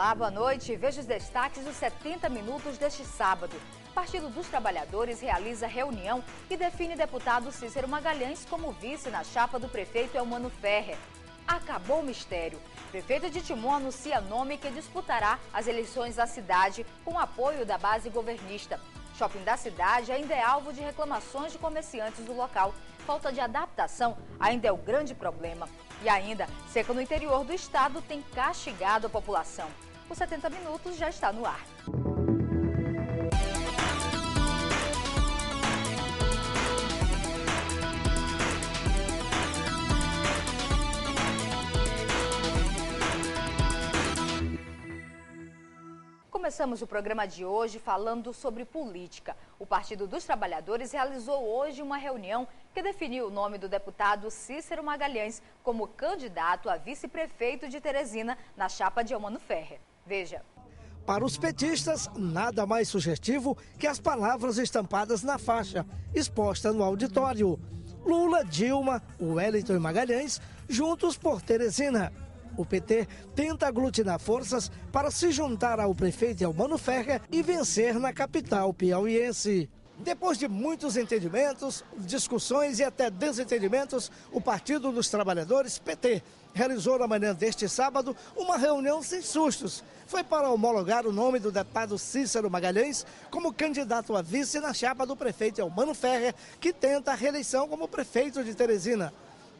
Olá, boa noite. Veja os destaques dos 70 minutos deste sábado. O Partido dos Trabalhadores realiza reunião e define deputado Cícero Magalhães como vice na chapa do prefeito Elmano Ferrer. Acabou o mistério. Prefeito de Timon anuncia nome que disputará as eleições da cidade com apoio da base governista. Shopping da cidade ainda é alvo de reclamações de comerciantes do local. Falta de adaptação ainda é o grande problema. E ainda, seca no interior do estado tem castigado a população. O 70 minutos já está no ar. Começamos o programa de hoje falando sobre política. O Partido dos Trabalhadores realizou hoje uma reunião que definiu o nome do deputado Cícero Magalhães como candidato a vice-prefeito de Teresina na chapa de Elmano Ferrer. Veja. Para os petistas, nada mais sugestivo que as palavras estampadas na faixa, exposta no auditório. Lula, Dilma, Wellington e Magalhães, juntos por Teresina. O PT tenta aglutinar forças para se juntar ao prefeito Elmano Ferrer e vencer na capital piauiense. Depois de muitos entendimentos, discussões e até desentendimentos, o Partido dos Trabalhadores, PT, realizou na manhã deste sábado uma reunião sem sustos. Foi para homologar o nome do deputado Cícero Magalhães como candidato a vice na chapa do prefeito Elmano Ferrer, que tenta a reeleição como prefeito de Teresina.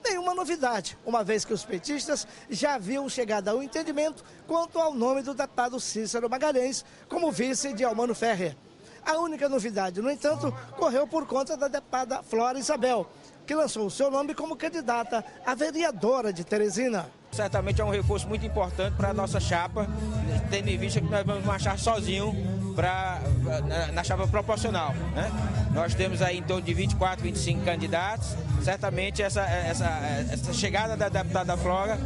Nenhuma novidade, uma vez que os petistas já haviam chegado ao entendimento quanto ao nome do deputado Cícero Magalhães como vice de Elmano Ferrer. A única novidade, no entanto, correu por conta da deputada Flora Isabel, que lançou o seu nome como candidata a vereadora de Teresina. Certamente é um reforço muito importante para a nossa chapa, tendo em vista que nós vamos marchar sozinhos na chapa proporcional, né? Nós temos aí em torno de 24, 25 candidatos. Certamente essa chegada da deputada Flora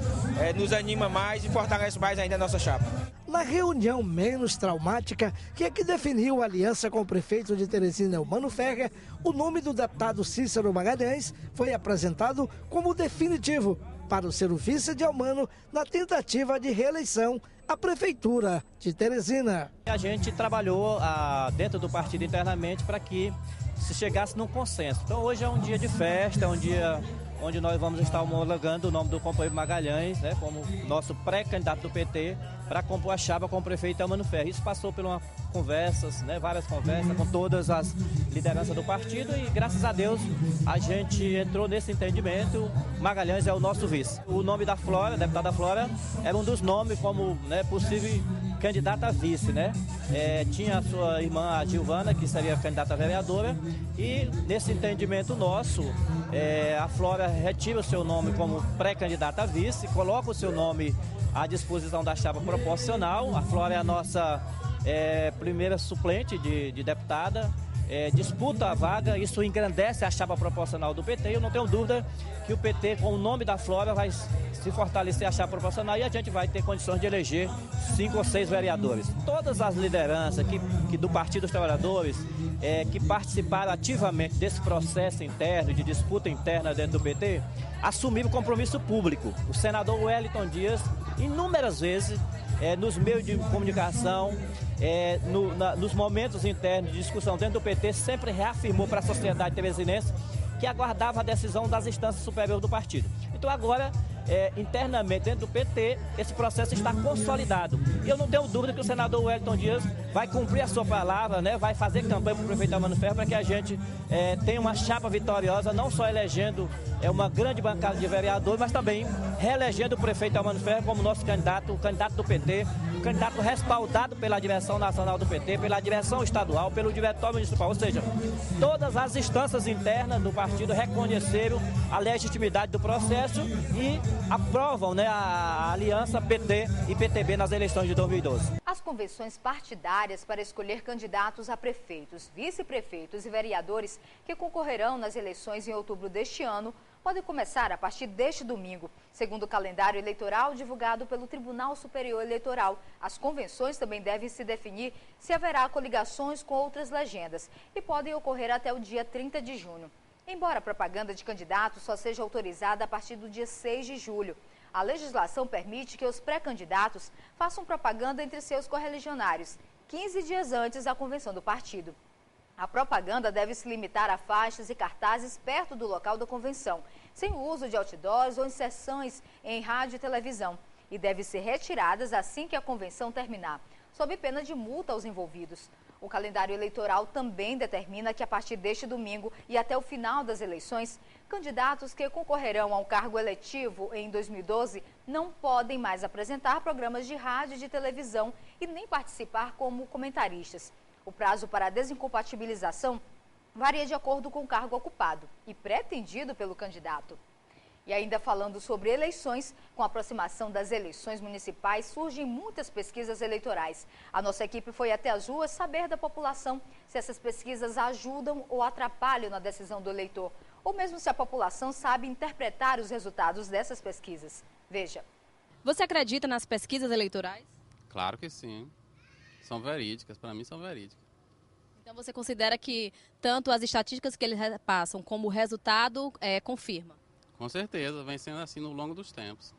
nos anima mais e fortalece mais ainda a nossa chapa. Na reunião menos traumática, que é que definiu a aliança com o prefeito de Teresina, Elmano Ferrer, o nome do deputado Cícero Magalhães foi apresentado como definitivo para ser o vice de Elmano na tentativa de reeleição à prefeitura de Teresina. A gente trabalhou dentro do partido internamente para que se chegasse num consenso. Então hoje é um dia de festa, é um dia onde nós vamos estar homologando o nome do companheiro Magalhães, né, como nosso pré-candidato do PT para compor a chapa com o prefeito Elmano Ferrer. Isso passou por várias conversas com todas as lideranças do partido e graças a Deus a gente entrou nesse entendimento. Magalhães é o nosso vice. O nome da Flora, a deputada Flora, era um dos nomes como possível candidata a vice, né? Tinha a sua irmã, a Gilvana, que seria candidata a vereadora, e nesse entendimento nosso, a Flora retira o seu nome como pré-candidata a vice, coloca o seu nome à disposição da chapa proporcional. A Flora é a nossa primeira suplente de deputada, disputa a vaga, isso engrandece a chapa proporcional do PT. Eu não tenho dúvida que o PT, com o nome da Flora, vai se fortalecer a chapa proporcional e a gente vai ter condições de eleger 5 ou 6 vereadores. Todas as lideranças que do Partido dos Trabalhadores que participaram ativamente desse processo interno, de disputa interna dentro do PT, assumiram compromisso público. O senador Wellington Dias, inúmeras vezes, nos meios de comunicação, nos momentos internos de discussão dentro do PT, sempre reafirmou para a sociedade teresinense que aguardava a decisão das instâncias superiores do partido. Então agora, internamente dentro do PT, esse processo está consolidado. E eu não tenho dúvida que o senador Wellington Dias vai cumprir a sua palavra, né? Vai fazer campanha para o prefeito Elmano Ferrer para que a gente tenha uma chapa vitoriosa, não só elegendo uma grande bancada de vereadores, mas também reelegendo o prefeito Elmano Ferrer como nosso candidato, o candidato do PT, o candidato respaldado pela direção nacional do PT, pela direção estadual, pelo diretório municipal. Ou seja, todas as instâncias internas do partido reconheceram a legitimidade do processo e aprovam, a aliança PT e PTB nas eleições de 2012. As convenções partidárias para escolher candidatos a prefeitos, vice-prefeitos e vereadores que concorrerão nas eleições em outubro deste ano podem começar a partir deste domingo. Segundo o calendário eleitoral divulgado pelo Tribunal Superior Eleitoral, as convenções também devem se definir se haverá coligações com outras legendas e podem ocorrer até o dia 30 de junho. Embora a propaganda de candidatos só seja autorizada a partir do dia 6 de julho, A legislação permite que os pré-candidatos façam propaganda entre seus correligionários 15 dias antes da convenção do partido. A propaganda deve se limitar a faixas e cartazes perto do local da convenção, sem o uso de outdoors ou inserções em rádio e televisão, e deve ser retiradas assim que a convenção terminar, sob pena de multa aos envolvidos. O calendário eleitoral também determina que a partir deste domingo e até o final das eleições, candidatos que concorrerão ao cargo eletivo em 2012 não podem mais apresentar programas de rádio e de televisão e nem participar como comentaristas. O prazo para a desincompatibilização varia de acordo com o cargo ocupado e pretendido pelo candidato. E ainda falando sobre eleições, com a aproximação das eleições municipais, surgem muitas pesquisas eleitorais. A nossa equipe foi até as ruas saber da população se essas pesquisas ajudam ou atrapalham na decisão do eleitor, ou mesmo se a população sabe interpretar os resultados dessas pesquisas. Veja. Você acredita nas pesquisas eleitorais? Claro que sim. São verídicas, para mim são verídicas. Então você considera que tanto as estatísticas que eles repassam como o resultado confirma? Com certeza, vem sendo assim no longo dos tempos.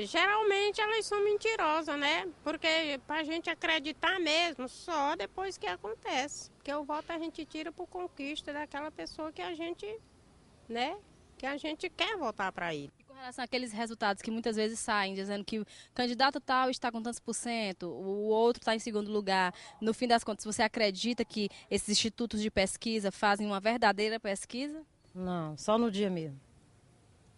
Geralmente elas são mentirosas, né? Porque pra gente acreditar mesmo, só depois que acontece. Porque o voto a gente tira por conquista daquela pessoa que a gente, né? Que a gente quer votar para ele. E com relação àqueles resultados que muitas vezes saem, dizendo que o candidato tal está com tantos %, o outro está em segundo lugar. No fim das contas, você acredita que esses institutos de pesquisa fazem uma verdadeira pesquisa? Não, só no dia mesmo.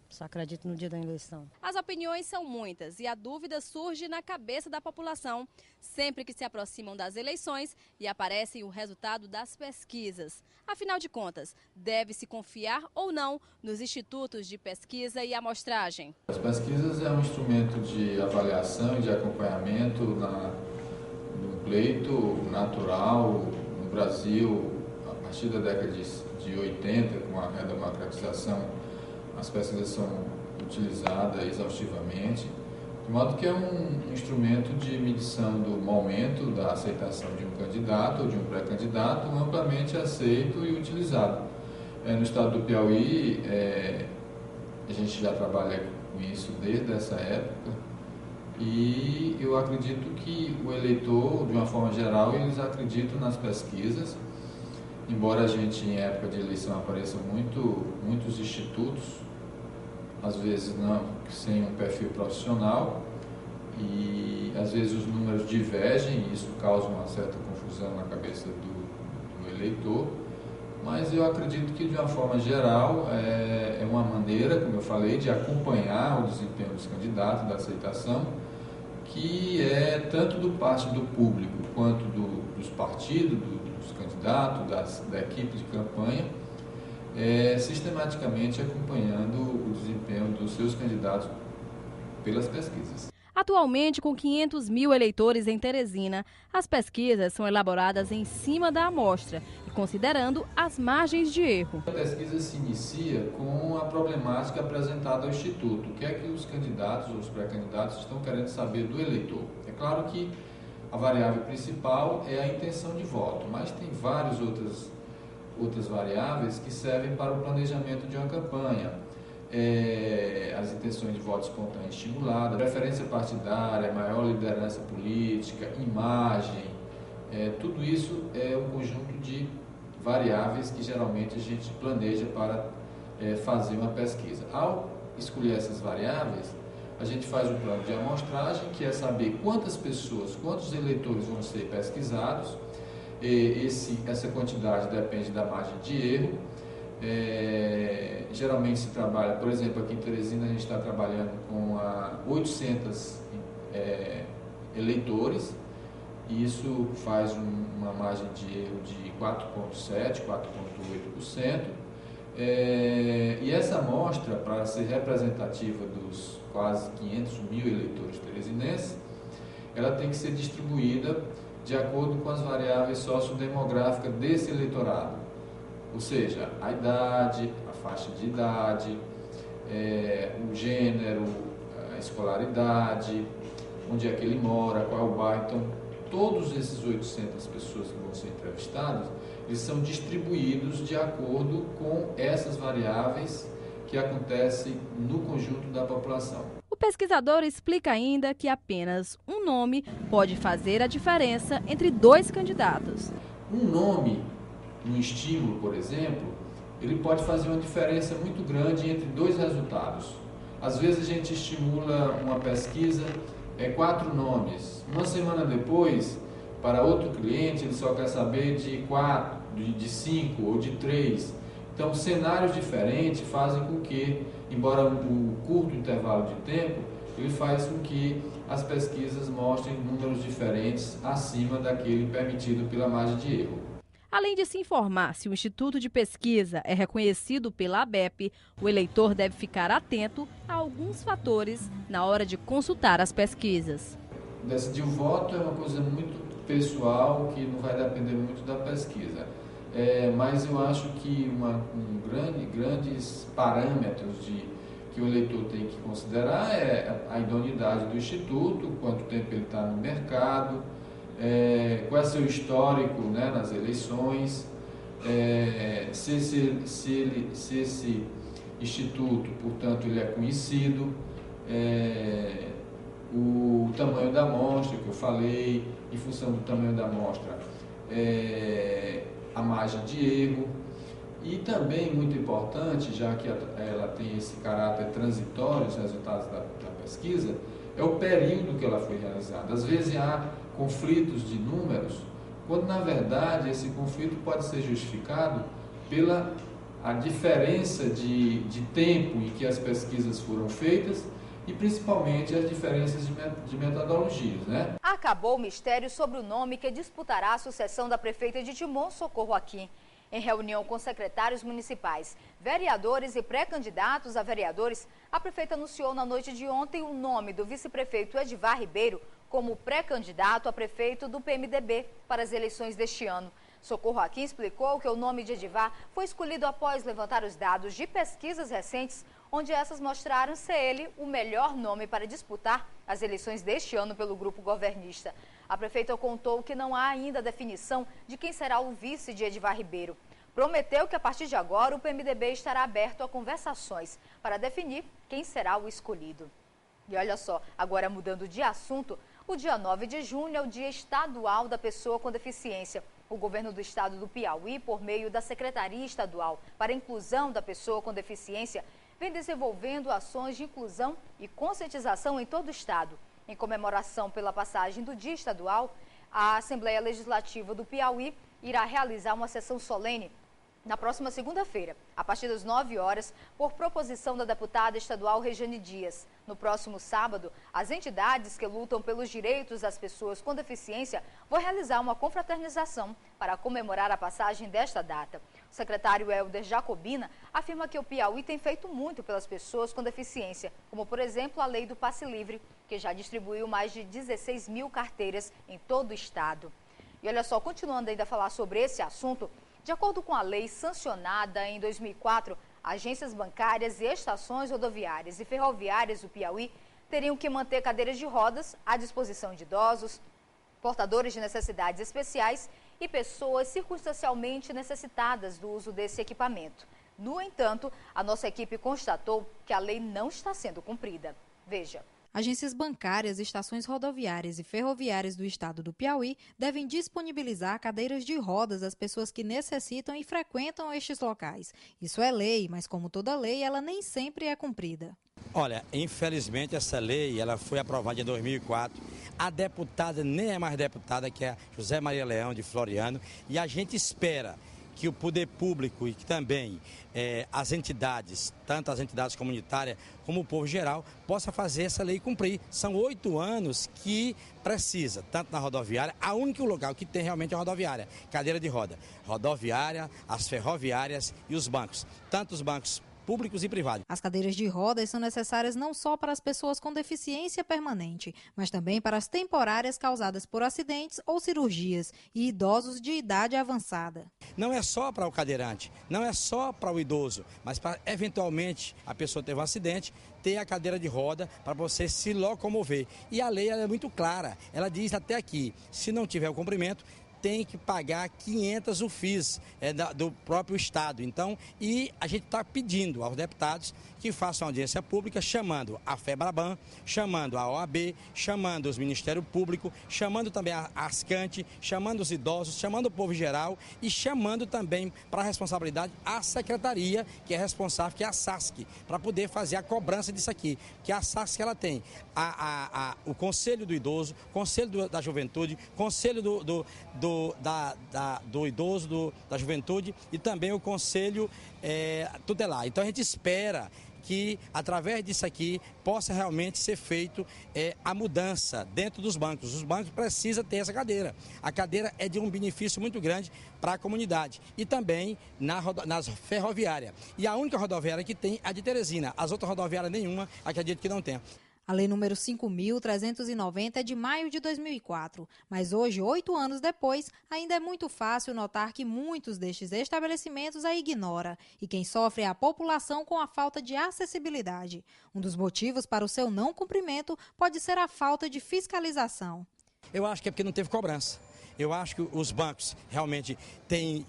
Só acredito no dia da eleição. As opiniões são muitas e a dúvida surge na cabeça da população sempre que se aproximam das eleições e aparece o resultado das pesquisas. Afinal de contas, deve-se confiar ou não nos institutos de pesquisa e amostragem? As pesquisas é um instrumento de avaliação e de acompanhamento no pleito natural no Brasil, a partir da década de 80, com a redemocratização. As pesquisas são utilizadas exaustivamente, de modo que é um instrumento de medição do momento da aceitação de um candidato ou de um pré-candidato amplamente aceito e utilizado. No estado do Piauí, a gente já trabalha com isso desde essa época e eu acredito que o eleitor, de uma forma geral, eles acreditam nas pesquisas. Embora a gente, em época de eleição, apareçam muitos institutos, às vezes não, sem um perfil profissional, e às vezes os números divergem, e isso causa uma certa confusão na cabeça do eleitor, mas eu acredito que, de uma forma geral, é uma maneira, como eu falei, de acompanhar o desempenho dos candidatos, da aceitação, que é tanto do parte do público quanto dos partidos, dos candidatos, da equipe de campanha, sistematicamente acompanhando o desempenho dos seus candidatos pelas pesquisas. Atualmente, com 500 mil eleitores em Teresina, as pesquisas são elaboradas em cima da amostra e considerando as margens de erro. A pesquisa se inicia com a problemática apresentada ao Instituto. O que é que os candidatos ou os pré-candidatos estão querendo saber do eleitor? É claro que a variável principal é a intenção de voto, mas tem várias outras variáveis que servem para o planejamento de uma campanha. As intenções de voto espontâneo estimulada, preferência partidária, maior liderança política, imagem, tudo isso é um conjunto de variáveis que geralmente a gente planeja para fazer uma pesquisa. Ao escolher essas variáveis, a gente faz um plano de amostragem, que é saber quantas pessoas, quantos eleitores vão ser pesquisados. Essa quantidade depende da margem de erro. Geralmente se trabalha, por exemplo, aqui em Teresina a gente está trabalhando com 800 eleitores, e isso faz uma margem de erro de 4,7%, 4,8%. E essa amostra, para ser representativa dos quase 500 mil eleitores teresinenses, ela tem que ser distribuída de acordo com as variáveis sociodemográficas desse eleitorado. Ou seja, a idade, a faixa de idade, o gênero, a escolaridade, onde é que ele mora, qual é o bairro. Então, todos esses 800 pessoas que vão ser entrevistadas, eles são distribuídos de acordo com essas variáveis que acontecem no conjunto da população. O pesquisador explica ainda que apenas um nome pode fazer a diferença entre dois candidatos. Um nome, um estímulo, por exemplo, ele pode fazer uma diferença muito grande entre dois resultados. Às vezes a gente estimula uma pesquisa, 4 nomes. Uma semana depois, para outro cliente, ele só quer saber de 4, de 5 ou de 3. Então, cenários diferentes fazem com que, embora um curto intervalo de tempo, ele faz com que as pesquisas mostrem números diferentes acima daquele permitido pela margem de erro. Além de se informar se o Instituto de Pesquisa é reconhecido pela ABEP, o eleitor deve ficar atento a alguns fatores na hora de consultar as pesquisas. Decidir o voto é uma coisa muito pessoal, que não vai depender muito da pesquisa. Mas eu acho que grandes parâmetros que o eleitor tem que considerar é a idoneidade do Instituto, quanto tempo ele está no mercado, qual é o seu histórico, né, nas eleições, se esse instituto, portanto, ele é conhecido, o tamanho da amostra que eu falei, em função do tamanho da amostra, a margem de erro, e também muito importante, já que ela tem esse caráter transitório, os resultados da pesquisa, é o período que ela foi realizada. Às vezes há conflitos de números, quando na verdade esse conflito pode ser justificado pela a diferença de tempo em que as pesquisas foram feitas e principalmente as diferenças de metodologias, né? Acabou o mistério sobre o nome que disputará a sucessão da prefeita de Timon, Socorro Aquim. Em reunião com secretários municipais, vereadores e pré-candidatos a vereadores, a prefeita anunciou na noite de ontem o nome do vice-prefeito Edivar Ribeiro como pré-candidato a prefeito do PMDB para as eleições deste ano. Socorro Aquim explicou que o nome de Edivar foi escolhido após levantar os dados de pesquisas recentes, onde essas mostraram ser ele o melhor nome para disputar as eleições deste ano pelo grupo governista. A prefeita contou que não há ainda definição de quem será o vice de Edivar Ribeiro. Prometeu que a partir de agora o PMDB estará aberto a conversações para definir quem será o escolhido. E olha só, agora mudando de assunto, o dia 9 de junho é o Dia Estadual da Pessoa com Deficiência. O governo do estado do Piauí, por meio da Secretaria Estadual para a Inclusão da Pessoa com Deficiência, vem desenvolvendo ações de inclusão e conscientização em todo o estado. Em comemoração pela passagem do Dia Estadual, a Assembleia Legislativa do Piauí irá realizar uma sessão solene na próxima segunda-feira, a partir das 9 horas, por proposição da deputada estadual Rejane Dias. No próximo sábado, as entidades que lutam pelos direitos das pessoas com deficiência vão realizar uma confraternização para comemorar a passagem desta data. O secretário Helder Jacobina afirma que o Piauí tem feito muito pelas pessoas com deficiência, como, por exemplo, a lei do passe livre, que já distribuiu mais de 16 mil carteiras em todo o estado. E olha só, continuando ainda a falar sobre esse assunto, de acordo com a lei sancionada em 2004, agências bancárias e estações rodoviárias e ferroviárias do Piauí teriam que manter cadeiras de rodas à disposição de idosos, portadores de necessidades especiais e pessoas circunstancialmente necessitadas do uso desse equipamento. No entanto, a nossa equipe constatou que a lei não está sendo cumprida. Veja. Agências bancárias, estações rodoviárias e ferroviárias do estado do Piauí devem disponibilizar cadeiras de rodas às pessoas que necessitam e frequentam estes locais. Isso é lei, mas como toda lei, ela nem sempre é cumprida. Olha, infelizmente essa lei ela foi aprovada em 2004. A deputada nem é mais deputada, que é a José Maria Leão de Floriano, e a gente espera que o poder público e que também as entidades, tanto as entidades comunitárias como o povo geral, possa fazer essa lei cumprir. São 8 anos que precisa, tanto na rodoviária, a único lugar que tem realmente é a rodoviária, cadeira de roda. Rodoviária, as ferroviárias e os bancos, tanto os bancos públicos e privados. As cadeiras de rodas são necessárias não só para as pessoas com deficiência permanente, mas também para as temporárias causadas por acidentes ou cirurgias e idosos de idade avançada. Não é só para o cadeirante, não é só para o idoso, mas para eventualmente a pessoa ter um acidente, ter a cadeira de roda para você se locomover. E a lei ela é muito clara, ela diz até aqui, se não tiver o cumprimento, tem que pagar 500 UFIs do próprio Estado. Então, e a gente está pedindo aos deputados que façam audiência pública, chamando a FEBRABAN, chamando a OAB, chamando os Ministérios Públicos, chamando também a Ascante, chamando os idosos, chamando o povo em geral e chamando também para a responsabilidade a secretaria, que é responsável, que é a SASC, para poder fazer a cobrança disso aqui. Que a SASC ela tem o Conselho do Idoso, Conselho da Juventude, Conselho do Idoso, da Juventude e também o Conselho Tutelar. Então a gente espera que, através disso aqui, possa realmente ser feito a mudança dentro dos bancos. Os bancos precisam ter essa cadeira. A cadeira é de um benefício muito grande para a comunidade. E também nas ferroviárias. E a única rodoviária que tem é a de Teresina. As outras rodoviárias nenhuma, acredito que não tem. A lei número 5.390 é de maio de 2004, mas hoje, 8 anos depois, ainda é muito fácil notar que muitos destes estabelecimentos a ignora e quem sofre é a população com a falta de acessibilidade. Um dos motivos para o seu não cumprimento pode ser a falta de fiscalização. Eu acho que é porque não teve cobrança. Eu acho que os bancos realmente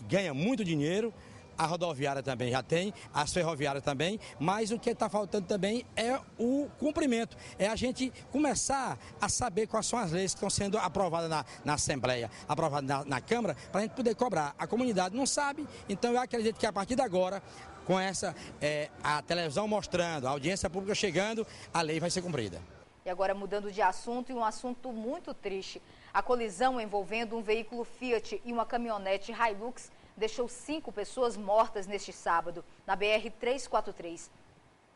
ganham muito dinheiro. A rodoviária também já tem, as ferroviárias também, mas o que está faltando também é o cumprimento. É a gente começar a saber quais são as leis que estão sendo aprovadas na Assembleia, aprovadas na Câmara, para a gente poder cobrar. A comunidade não sabe, então eu acredito que a partir de agora, com a televisão mostrando, a audiência pública chegando, a lei vai ser cumprida. E agora mudando de assunto, e um assunto muito triste. A colisão envolvendo um veículo Fiat e uma caminhonete Hilux deixou 5 pessoas mortas neste sábado, na BR-343.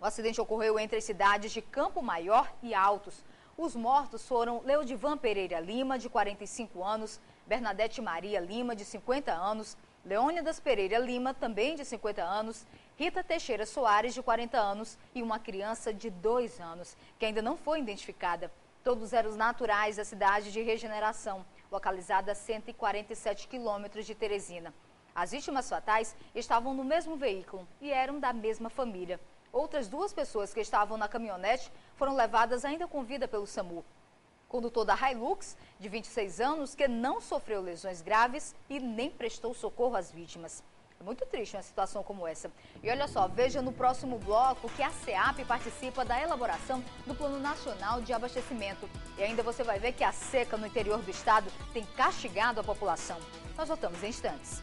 O acidente ocorreu entre as cidades de Campo Maior e Altos. Os mortos foram Leodivan Pereira Lima, de 45 anos, Bernadette Maria Lima, de 50 anos, Leônidas Pereira Lima, também de 50 anos, Rita Teixeira Soares, de 40 anos, e uma criança de 2 anos, que ainda não foi identificada. Todos eram naturais da cidade de Regeneração, localizada a 147 quilômetros de Teresina. As vítimas fatais estavam no mesmo veículo e eram da mesma família. Outras 2 pessoas que estavam na caminhonete foram levadas ainda com vida pelo SAMU. Condutor da Hilux, de 26 anos, que não sofreu lesões graves e nem prestou socorro às vítimas. É muito triste uma situação como essa. E olha só, veja no próximo bloco que a SEAP participa da elaboração do Plano Nacional de Abastecimento. E ainda você vai ver que a seca no interior do estado tem castigado a população. Nós voltamos em instantes.